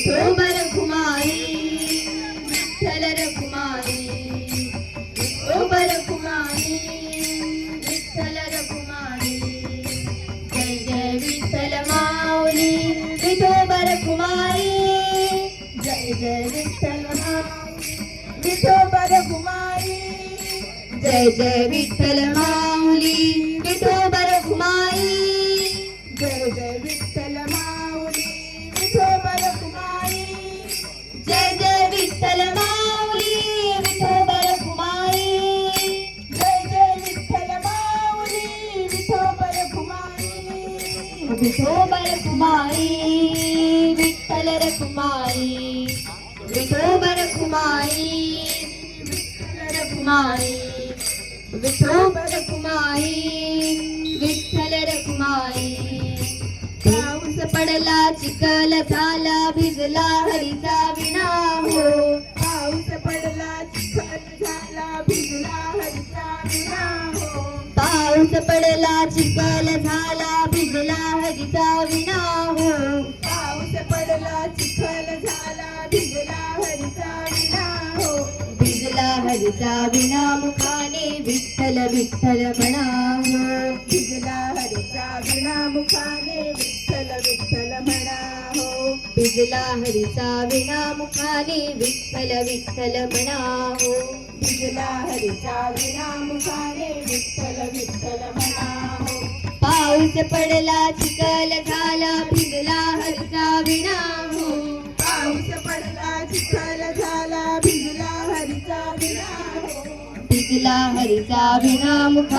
विठोबर कुमारी विठ्ठल रखुमाई विठोबर कुमारी विठ्ठल रखुमाई जय जय विठ्ठल माऊली विठोबर कुमारी जय जय विठ्ठल माऊली विठोबर कुमारी जय जय विठ्ठल माऊली विठोबर कुमारी जय जय विठ्ठल माऊली विठोबर कुमारी जय जय विठ्ठल माऊली विठोबर कुमारी जय जय विठ्ठल माऊली विठोबर कुमारी विठोबर कुमारी विठ्ठल रखुमाई विठोबर कुमारी विठ्ठल रखुमाई विठोबर कुमारी विठ्ठल रखुमाई पाऊस पडला चिखल झाला भिजला हरीचा विणा हो पाऊस पडला चिखल झाला भिजला हरीचा विणा हो पाऊस पडला चिखल झाला भिजला हरीचा विणा हो पाऊस पडला चिखल झाला भिजला हरीचा विणा हो भिजला हरीचा विणा मुखाने विठ्ठल विठ्ठल म्हणा हो भिजला हरीचा विणा मुखाने विठ्ठल विठ्ठल म्हणा हो भिजला हरीचा विणा मुखाने विठ्ठल विठ्ठल म्हणा हो भिजला हरीचा विणा मुखाने विठ्ठल विठ्ठल म्हणा हो पाऊस पडला चिखल झाला भिजला हरीचा विणा हो पाऊस पडला चिखल झाला भिजला हरीचा विणा हो भिजला हरीचा विणा मुखा